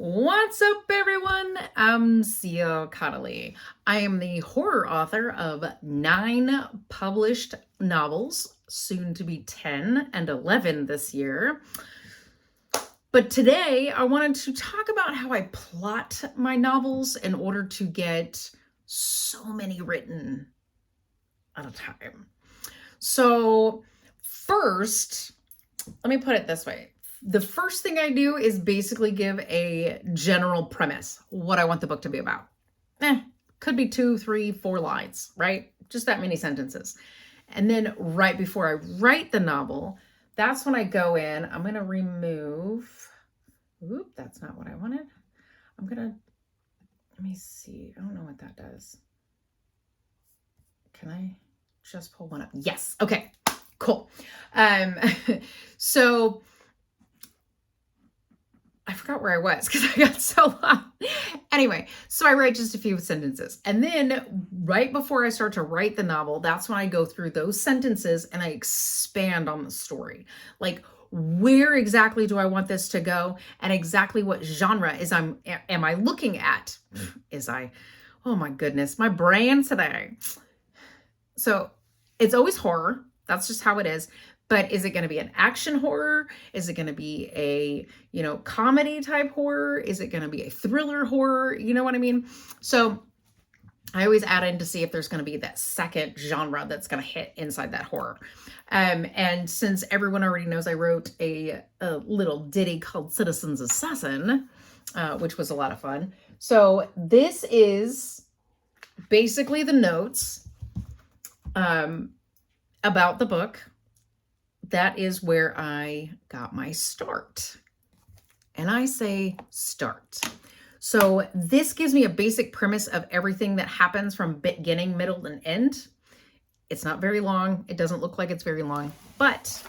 What's up, everyone? I'm Sia Connolly. I am the horror author of 9 published novels, soon to be 10 and 11 this year. But today I wanted to talk about how I plot my novels in order to get so many written at a time. So first, let me put it this way. The first thing I do is basically give a general premise, what I want the book to be about. Could be 2, 3, 4 lines, right? Just that many sentences. And then right before I write the novel, that's when I go in. I'm going to remove, that's not what I wanted. Let me see. I don't know what that does. Can I just pull one up? Yes. Okay, cool. So I forgot where I was because I got so long. Anyway, so I write just a few sentences. And then right before I start to write the novel, that's when I go through those sentences and I expand on the story. Like, where exactly do I want this to go? And exactly what genre am I looking at? Oh my goodness, my brain today. So it's always horror. That's just how it is. But is it going to be an action horror? Is it going to be a, comedy type horror? Is it going to be a thriller horror? You know what I mean? So I always add in to see if there's going to be that second genre that's going to hit inside that horror. And since everyone already knows, I wrote a little ditty called Citizen's Assassin, which was a lot of fun. So this is basically the notes about the book. That is where I got my start. And I say start. So this gives me a basic premise of everything that happens from beginning, middle, and end. It's not very long. It doesn't look like it's very long. But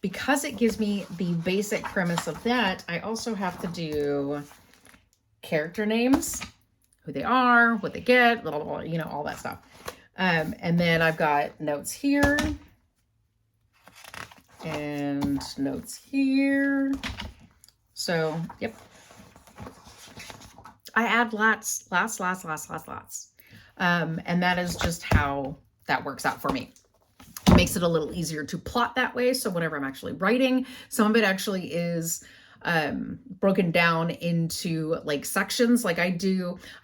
because it gives me the basic premise of that, I also have to do character names, who they are, what they get, blah, blah, blah, all that stuff. And then I've got notes here. And notes here. So, yep. I add lots. And that is just how that works out for me. It makes it a little easier to plot that way. So whenever I'm actually writing, some of it actually is broken down into like sections. Like I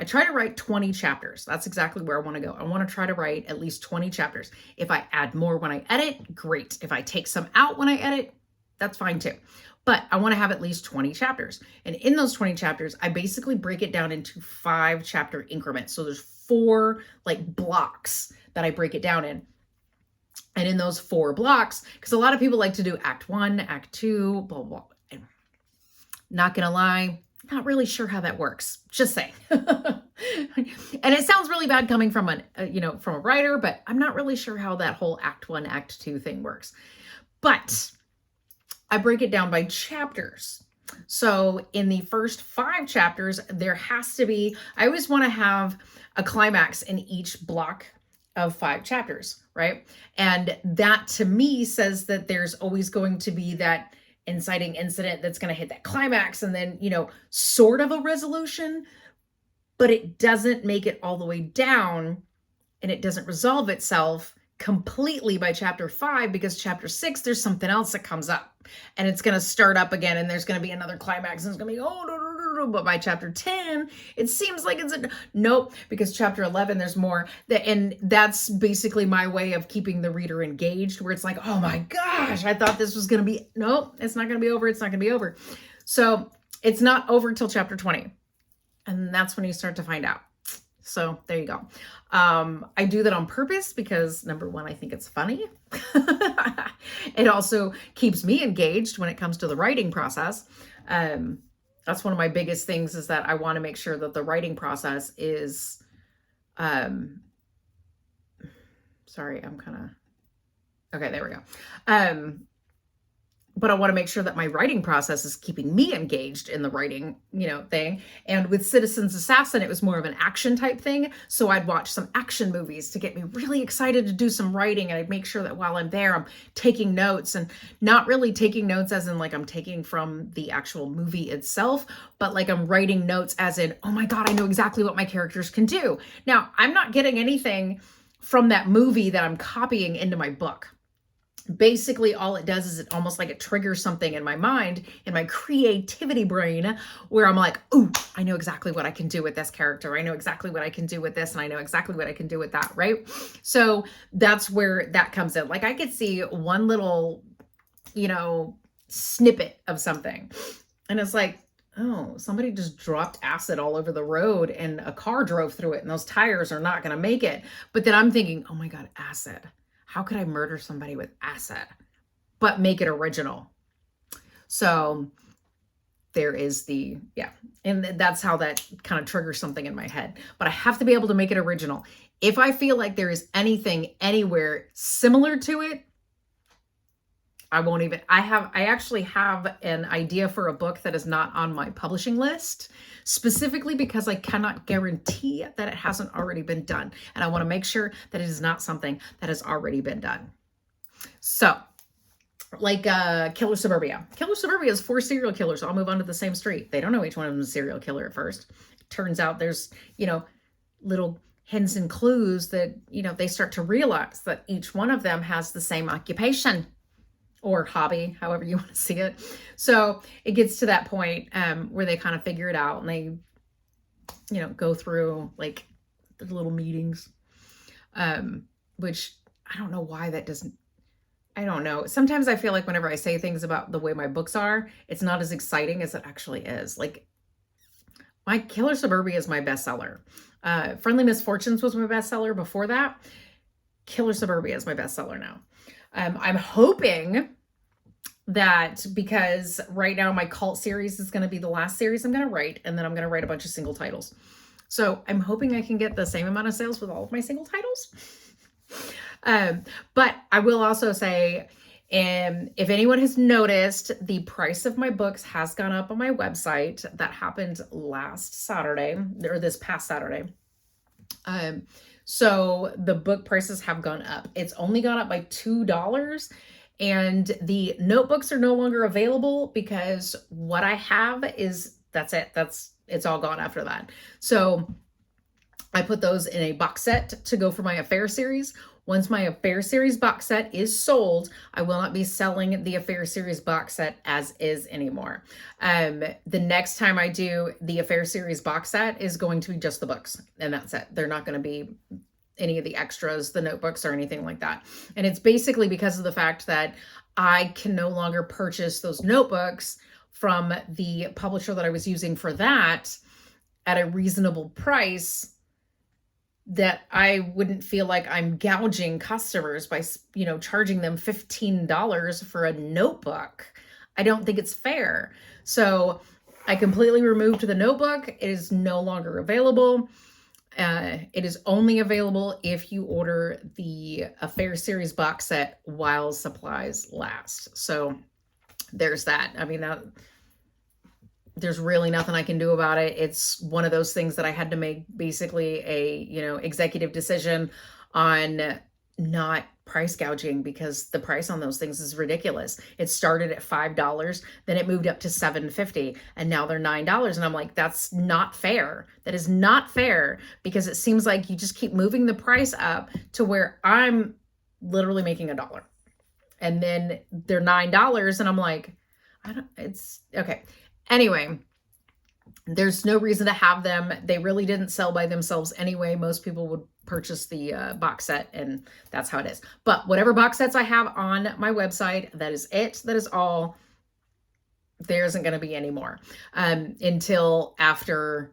try to write 20 chapters. That's exactly where I want to go. I want to try to write at least 20 chapters. If I add more when I edit, great. If I take some out when I edit, that's fine too. But I want to have at least 20 chapters. And in those 20 chapters, I basically break it down into 5 chapter increments. So there's 4 like blocks that I break it down in. And in those 4 blocks, because a lot of people like to do act 1, act 2, blah, blah, blah. Not gonna lie, not really sure how that works. Just saying. And it sounds really bad coming from from a writer, but I'm not really sure how that whole act 1, act 2 thing works. But I break it down by chapters. So in the first 5 chapters, there has to be, I always want to have a climax in each block of 5 chapters, right? And that to me says that there's always going to be that inciting incident that's going to hit that climax and then, sort of a resolution, but it doesn't make it all the way down and it doesn't resolve itself completely by chapter 5, because chapter 6, there's something else that comes up and it's going to start up again and there's going to be another climax and it's going to be, but by chapter 10, it seems like nope, because chapter 11, there's more. And that's basically my way of keeping the reader engaged, where it's like, oh my gosh, I thought this was going to be, nope, it's not going to be over. It's not going to be over. So it's not over till chapter 20. And that's when you start to find out. So there you go. I do that on purpose because number 1, I think it's funny. It also keeps me engaged when it comes to the writing process. That's one of my biggest things, is that I want to make sure that the writing process is, sorry, okay, there we go. but I want to make sure that my writing process is keeping me engaged in the writing, thing. And with Citizen's Assassin, it was more of an action type thing. So I'd watch some action movies to get me really excited to do some writing. And I'd make sure that while I'm there, I'm taking notes, and not really taking notes as in like I'm taking from the actual movie itself, but like I'm writing notes as in, oh my God, I know exactly what my characters can do. Now, I'm not getting anything from that movie that I'm copying into my book. Basically, all it does is it almost like it triggers something in my mind, in my creativity brain, where I'm like, ooh, I know exactly what I can do with this character. I know exactly what I can do with this, and I know exactly what I can do with that, right? So that's where that comes in. Like I could see one little, snippet of something, and it's like, oh, somebody just dropped acid all over the road and a car drove through it and those tires are not going to make it. But then I'm thinking, oh my God, acid. How could I murder somebody with acid, but make it original? So there is and that's how that kind of triggers something in my head. But I have to be able to make it original. If I feel like there is anything anywhere similar to it, I won't even, I actually have an idea for a book that is not on my publishing list, specifically because I cannot guarantee that it hasn't already been done. And I want to make sure that it is not something that has already been done. So like Killer Suburbia. Killer Suburbia is 4 serial killers all move onto the same street. They don't know each one of them is a serial killer at first. It turns out there's, little hints and clues that, they start to realize that each one of them has the same occupation or hobby, however you want to see it. So it gets to that point where they kind of figure it out, and they, go through like the little meetings, which I don't know why that doesn't, I don't know. Sometimes I feel like whenever I say things about the way my books are, it's not as exciting as it actually is. Like my Killer Suburbia is my bestseller. Friendly Misfortunes was my bestseller before that. Killer Suburbia is my bestseller now. I'm hoping that because right now my cult series is going to be the last series I'm going to write, and then I'm going to write a bunch of single titles. So I'm hoping I can get the same amount of sales with all of my single titles. But I will also say, if anyone has noticed, the price of my books has gone up on my website. That happened last Saturday, or this past Saturday. So the book prices have gone up. It's only gone up by $2, and the notebooks are no longer available because what I have is, that's it. It's all gone after that. So I put those in a box set to go for my Affair series. Once my Affair series box set is sold, I will not be selling the Affair series box set as is anymore. The next time I do the Affair series box set is going to be just the books, and that's it. They're not going to be any of the extras, the notebooks, or anything like that. And it's basically because of the fact that I can no longer purchase those notebooks from the publisher that I was using for that at a reasonable price, that I wouldn't feel like I'm gouging customers by, charging them $15 for a notebook. I don't think it's fair. So I completely removed the notebook. It is no longer available. It is only available if you order the Affair series box set while supplies last. So there's that. I mean, there's really nothing I can do about it. It's one of those things that I had to make basically a, executive decision on not price gouging, because the price on those things is ridiculous. It started at $5, then it moved up to $7.50, and now they're $9. And I'm like, that's not fair. That is not fair, because it seems like you just keep moving the price up to where I'm literally making $1. And then they're $9, and I'm like, it's okay. Anyway, there's no reason to have them. They really didn't sell by themselves anyway. Most people would purchase the box set, and that's how it is. But whatever box sets I have on my website, that is it. That is all. There isn't going to be any more until after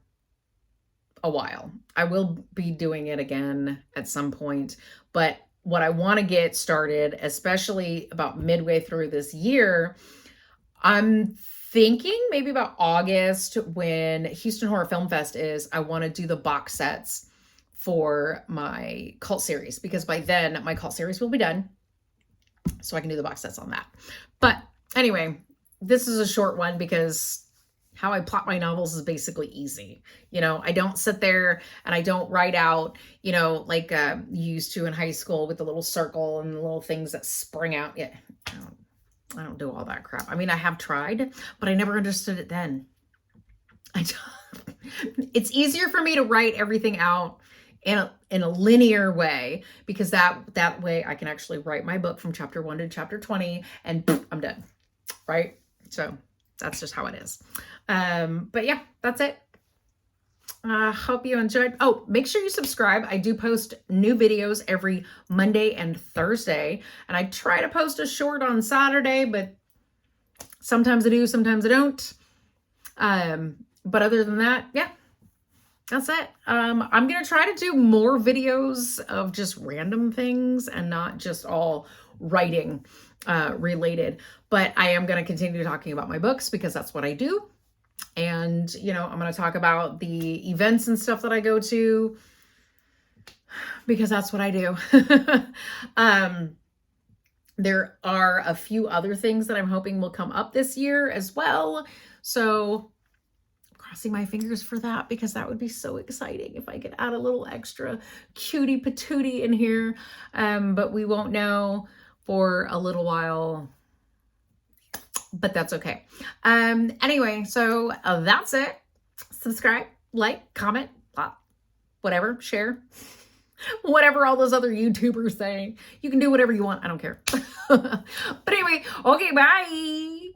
a while. I will be doing it again at some point. But what I want to get started, especially about midway through this year, I'm thinking maybe about August, when Houston Horror Film Fest is, I want to do the box sets for my cult series, because by then my cult series will be done. So I can do the box sets on that. But Anyway, this is a short one because how I plot my novels is basically easy. You know, I don't sit there and I don't write out, you know, like you used to in high school with the little circle and the little things that spring out. Yeah, I don't do all that crap. I mean, I have tried, but I never understood it then. It's easier for me to write everything out in a linear way, because that way I can actually write my book from chapter 1 to chapter 20 and I'm done. Right? So that's just how it is. But yeah, that's it. Hope you enjoyed. Oh, make sure you subscribe. I do post new videos every Monday and Thursday, and I try to post a short on Saturday, but sometimes I do, sometimes I don't. But other than that, yeah, that's it. I'm going to try to do more videos of just random things and not just all writing related, but I am going to continue talking about my books because that's what I do. And, you know, I'm going to talk about the events and stuff that I go to because that's what I do. There are a few other things that I'm hoping will come up this year as well. So crossing my fingers for that, because that would be so exciting if I could add a little extra cutie patootie in here. But we won't know for a little while, but that's okay. Anyway, so that's it. Subscribe, like, comment, whatever, share, whatever all those other YouTubers say. You can do whatever you want. I don't care. But anyway, okay, bye.